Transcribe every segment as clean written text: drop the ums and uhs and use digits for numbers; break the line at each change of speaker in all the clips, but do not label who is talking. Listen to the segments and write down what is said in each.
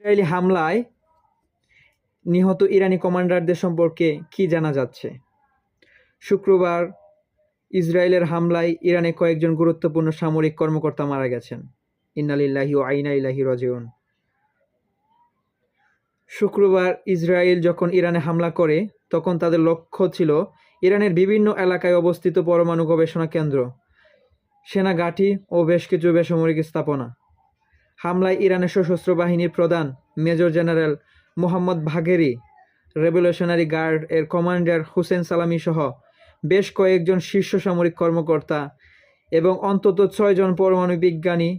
Israeli হামলায় নিহত ইরানি কমান্ডারদের সম্পর্কে কি জানা যাচ্ছে? শুক্রবার ইসরায়েলের হামলায় ইরানে কয়েকজন গুরুত্বপূর্ণ সামরিক কর্মকর্তা মারা গেছেন। ইন্না লিল্লাহি ওয়া ইন্না ইলাইহি রাজিউন। শুক্রবার ইসরায়েল যখন ইরানে হামলা করে, তখন তাদের লক্ষ্য ছিল ইরানের বিভিন্ন এলাকায় অবস্থিত পরমাণু গবেষণা কেন্দ্র, সেনা ঘাঁটি ও বেশ কিছু বেসামরিক স্থাপনা। হামলায় ইরানের সশস্ত্র বাহিনীর প্রধান major general Mohammad Bagheri, revolutionary guard এর কমান্ডার হুসেইন সালামি সহ বেশ কয়েকজন শীর্ষ সামরিক কর্মকর্তা এবং অন্তত ৬ জন পরমাণু বিজ্ঞানী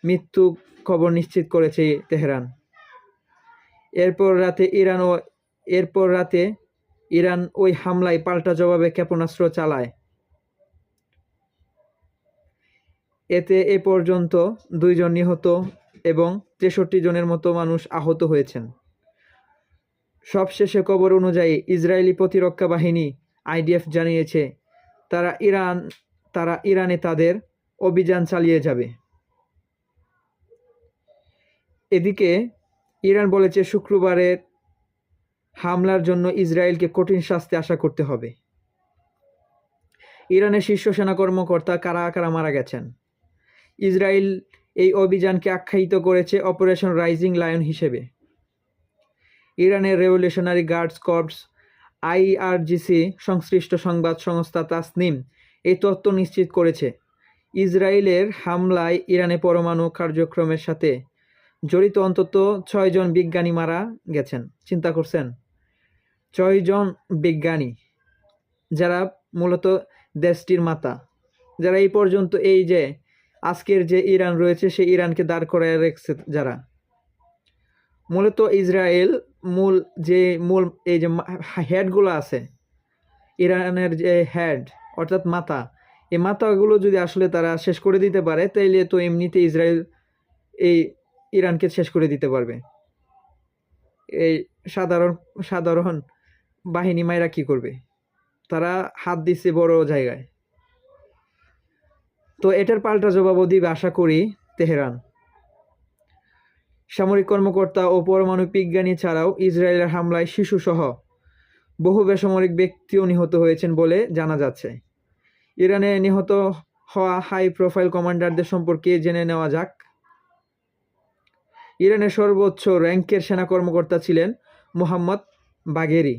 মৃত্যু খবর নিশ্চিত করেছে তেহরান। এরপর রাতে ইরান ওই হামলায় পাল্টা জবাবে ক্ষেপণাস্ত্র চালায়। এতে এ পর্যন্ত ২ জন নিহত এবং ৬৩ জনের মতো মানুষ আহত হয়েছেন। সবশেষে খবর অনুযায়ী ইসরায়েলি প্রতিরক্ষা বাহিনী আইডিএফ জানিয়েছে তারা ইরানে তাদের অভিযান চালিয়ে যাবে। এদিকে ইরান বলেছে শুক্রবারের হামলার জন্য ইসরায়েলকে কঠিন শাস্তি আশা করতে হবে। ইরানের শীর্ষ সেনা কর্মকর্তা কারা কারা মারা গেছেন? ইসরায়েল এই অভিযানকে আখ্যায়িত করেছে অপারেশন রাইজিং লায়ন হিসেবে। ইরানের রেভলিউশনারি গার্ডস কর্পস আইআরজিসি সংশ্লিষ্ট সংবাদ সংস্থা তাসনিম এই তথ্য নিশ্চিত করেছে। ইসরায়েলের হামলায় ইরানে পরমাণু কার্যক্রমের সাথে জড়িত অন্তত ৬ জন বিজ্ঞানী মারা গেছেন। চিন্তা করছেন? ৬ জন বিজ্ঞানী, যারা মূলত দেশটির মাথা, যারা এই পর্যন্ত এই যে আজকের যে ইরান রয়েছে সেই ইরানকে দাঁড় করায় রেখেছে, যারা মূলত ইসরায়েল মূল এই যে হেডগুলো আছে, ইরানের যে হেড অর্থাৎ মাথা, এই মাথাগুলো যদি আসলে তারা শেষ করে দিতে পারে, তাইলে তো এমনিতে ইসরায়েল এই ইরানকে শেষ করে দিতে পারবে। এই সাধারণ বাহিনী মাইরা কি করবে? তারা হাত দিচ্ছে বড় জায়গায়। তো এটার পাল্টা জবাবও দিবে আশা করি তেহরান। সামরিক কর্মকর্তা ও পরমাণু বিজ্ঞানী ছাড়াও ইসরায়েলের হামলায় শিশুসহ বহু বেসামরিক ব্যক্তিও নিহত হয়েছেন বলে জানা যাচ্ছে। ইরানে নিহত হওয়া হাই প্রোফাইল কমান্ডারদের সম্পর্কে জেনে নেওয়া যাক। ইরানের সর্বোচ্চ র্যাঙ্কের সেনা কর্মকর্তা ছিলেন মোহাম্মদ বাঘেরি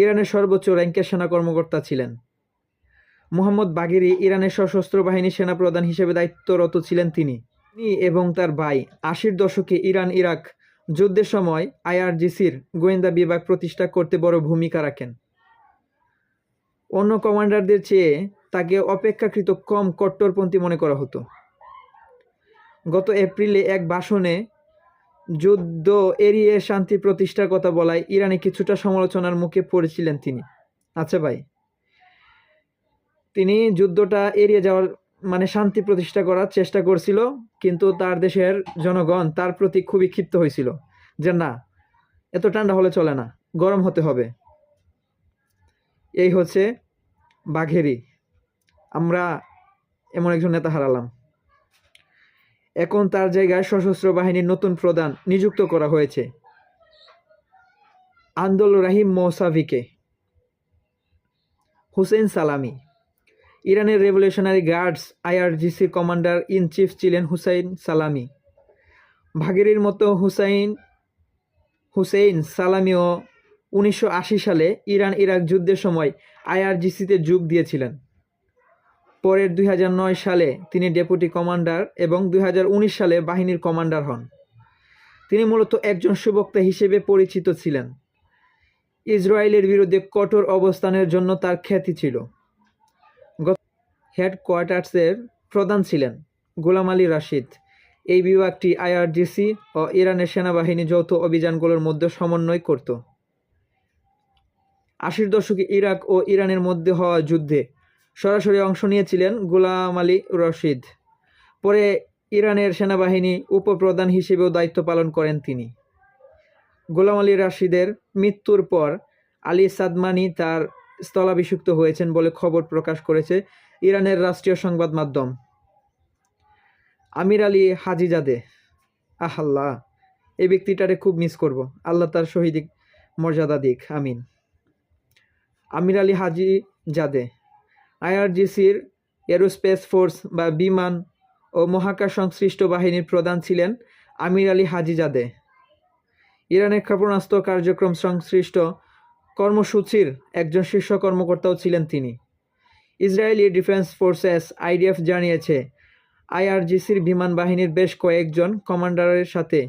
ইরানের সর্বোচ্চ র্যাঙ্কের সেনা কর্মকর্তা ছিলেন। মোহাম্মদ বাঘেরি ইরানের সশস্ত্র বাহিনীর সেনাপ্রধান হিসেবে দায়িত্বরত ছিলেন। তিনি এবং তার ভাই ৮০-র দশকে ইরান ইরাক যুদ্ধের সময় আইআরজিসির গোয়েন্দা বিভাগ প্রতিষ্ঠা করতে বড় ভূমিকা রাখেন। অন্য কমান্ডারদের চেয়ে তাকে অপেক্ষাকৃত কম কট্টরপন্থী মনে করা হতো। গত এপ্রিলে এক ভাষণে যুদ্ধ এড়িয়ে শান্তি প্রতিষ্ঠার কথা বলায় ইরানে কিছুটা সমালোচনার মুখে পড়েছিলেন তিনি। আচ্ছা ভাই, তিনি যুদ্ধটা এড়িয়ে যাওয়ার শান্তি প্রতিষ্ঠা করার চেষ্টা করছিল, কিন্তু তার দেশের জনগণ তার প্রতি খুবই ক্ষিপ্ত হয়েছিল যে না, এত ঠান্ডা হলে চলে না, গরম হতে হবে। এই হচ্ছে বাঘেরি। আমরা এমন একজন নেতা হারালাম। এখন তার জায়গায় সশস্ত্র বাহিনীর নতুন প্রধান নিযুক্ত করা হয়েছে আন্দোল রাহিম মৌসাভিকে। হুসেইন সালামি ইরানের রেভলিউশনারি গার্ডস আইআরজিসির কমান্ডার ইন চিফ ছিলেন হুসেইন সালামি। বাঘেরির মতো হুসেইন সালামিও ১৯৮০ সালে ইরান ইরাক যুদ্ধের সময় আইআরজিসিতে যোগ দিয়েছিলেন। পরের ২০০৯ সালে তিনি ডেপুটি কমান্ডার এবং ২০১৯ সালে বাহিনীর কমান্ডার হন। তিনি মূলত একজন সুবক্তা হিসেবে পরিচিত ছিলেন। ইসরায়েলের বিরুদ্ধে কঠোর অবস্থানের জন্য তার খ্যাতি ছিল। হেডকোয়ার্টার্সের প্রধান ছিলেন গোলাম আলী রাশিদ। এই বিভাগটি আইআরজিসি ও ইরানের সেনাবাহিনী যৌথ অভিযানগুলোর মধ্যে সমন্বয় করত। ৮০-র দশকে ইরাক ও ইরানের মধ্যে হওয়া যুদ্ধে সরাসরি অংশ নিয়েছিলেন গোলাম আলী রশিদ। পরে ইরানের সেনাবাহিনী উপপ্রধান হিসেবেও দায়িত্ব পালন করেন তিনি। গোলাম আলী রাশিদের মৃত্যুর পর আলী সাদমানি তার স্থলাভিষিক্ত হয়েছেন বলে খবর প্রকাশ করেছে ইরানের রাষ্ট্রীয় সংবাদ মাধ্যম। আমির আলী হাজিজাদে। আল্লাহ, এই ব্যক্তিটারে খুব মিস করব। আল্লাহ তার শহীদ মর্যাদা দিক, আমিন। আমির আলী হাজিজাদে আইআরজিসির এরোস্পেস ফোর্স বা বিমান ও মহাকাশ সংশ্লিষ্ট বাহিনীর প্রধান ছিলেন আমির আলী হাজিজাদে। ইরানের ক্ষেপণাস্ত্র কার্যক্রম সংশ্লিষ্ট কর্মসূচির একজন শীর্ষ কর্মকর্তাও ছিলেন তিনি। ইসরায়েলি ডিফেন্স ফোর্সেস আইডিএফ জানিয়েছে, আইআরজিসির বিমান বাহিনীর বেশ কয়েকজন কমান্ডারের সাথে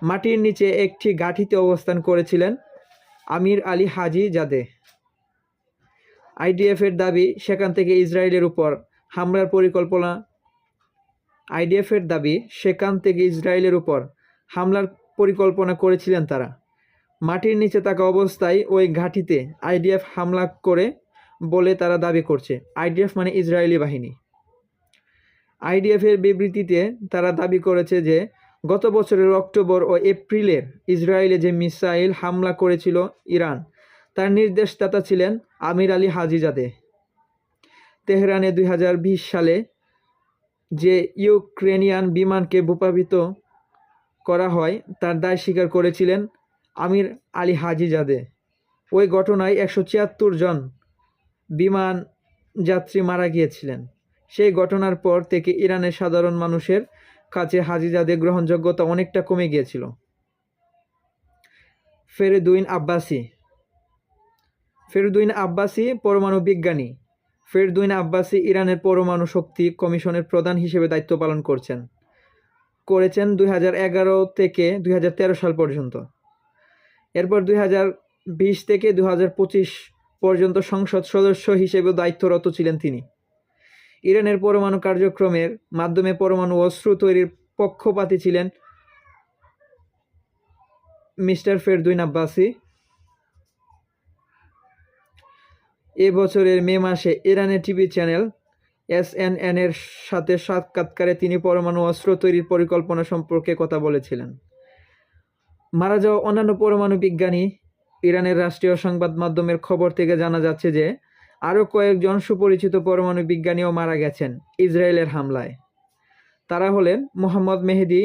মাটির নিচে একটি ঘাঁটিতে অবস্থান করেছিলেন আমির আলী হাজিজাদে। আইডিএফের দাবি সেখান থেকে ইসরায়েলের উপর হামলার পরিকল্পনা করেছিলেন তারা। মাটির নিচে থাকা অবস্থায় ওই ঘাঁটিতে আইডিএফ হামলা করে বলে তারা দাবি করছে। আইডিএফ মানে ইসরায়েলি বাহিনী। আইডিএফের বিবৃতিতে তারা দাবি করেছে যে গত বছরের অক্টোবর ও এপ্রিলের ইসরায়েলে যে মিসাইল হামলা করেছিল ইরান, তার নির্দেশদাতা ছিলেন আমির আলী হাজিজাদে। তেহরানে 2020 সালে যে ইউক্রেনিয়ান বিমানকে ভূপাতিত করা হয় তার দায় স্বীকার করেছিলেন আমির আলী হাজিজাদে। ওই ঘটনায় 176 জন বিমান যাত্রী মারা গিয়েছিলেন। সেই ঘটনার পর থেকে ইরানের সাধারণ মানুষের কাছে হাজিজাদের গ্রহণযোগ্যতা অনেকটা কমে গিয়েছিল। ফেরদৌইন আব্বাসি পরমাণু বিজ্ঞানী। ফেরদৌইন আব্বাসি ইরানের পরমাণু শক্তি কমিশনের প্রধান হিসেবে দায়িত্ব পালন করেছেন 2011 থেকে 2013 সাল পর্যন্ত। এরপর 2020 থেকে 2025 পর্যন্ত সংসদ সদস্য হিসেবেও দায়িত্বরত ছিলেন তিনি। ইরানের পরমাণু কার্যক্রমের মাধ্যমে পরমাণু অস্ত্র তৈরির পক্ষপাতী ছিলেন মিস্টার ফেরদৌইন আব্বাসি। এ বছরের মে মাসে ইরানের টিভি চ্যানেল SNN এর সাথে সাক্ষাৎকারে তিনি পরমাণু অস্ত্র তৈরির পরিকল্পনা সম্পর্কে কথা বলেছিলেন। মারা যাওয়া অন্যান্য পরমাণু বিজ্ঞানী। ইরানের রাষ্ট্রীয় সংবাদ মাধ্যমের খবর থেকে জানা যাচ্ছে যে আরও কয়েকজন সুপরিচিত পরমাণু বিজ্ঞানীও মারা গেছেন ইসরায়েলের হামলায়। তারা হলেন মোহাম্মদ মেহেদি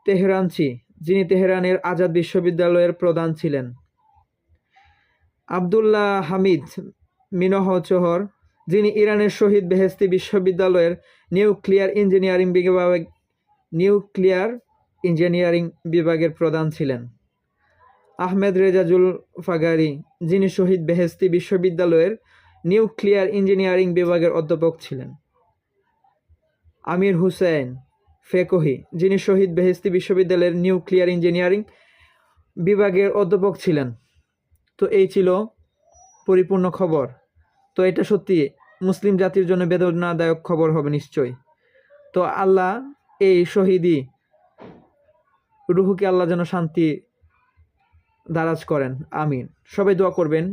তেহরানচি, যিনি তেহরানের আজাদ বিশ্ববিদ্যালয়ের প্রধান ছিলেন, আবদুল্লাহ হামিদ মিনহচহর, যিনি ইরানের শহীদ বেহেশতি বিশ্ববিদ্যালয়ের নিউক্লিয়ার ইঞ্জিনিয়ারিং বিভাগের প্রধান ছিলেন, আহমেদ রেজা জুলফাগারি, যিনি শহীদ বেহেশতি বিশ্ববিদ্যালয়ের নিউক্লিয়ার ইঞ্জিনিয়ারিং বিভাগের অধ্যাপক ছিলেন, আমির হুসেইন ফেকহি, যিনি শহীদ বেহেশতি বিশ্ববিদ্যালয়ের নিউক্লিয়ার ইঞ্জিনিয়ারিং বিভাগের অধ্যাপক ছিলেন। তো এই ছিল পরিপূর্ণ খবর। তো এটা সত্যি মুসলিম জাতির জন্য বেদনাদায়ক খবর হবে নিশ্চয়ই। তো আল্লাহ এই শহীদি রুহুকে আল্লাহ যেন শান্তি দারাজ করেন, আমিন। সবাই দোয়া করবেন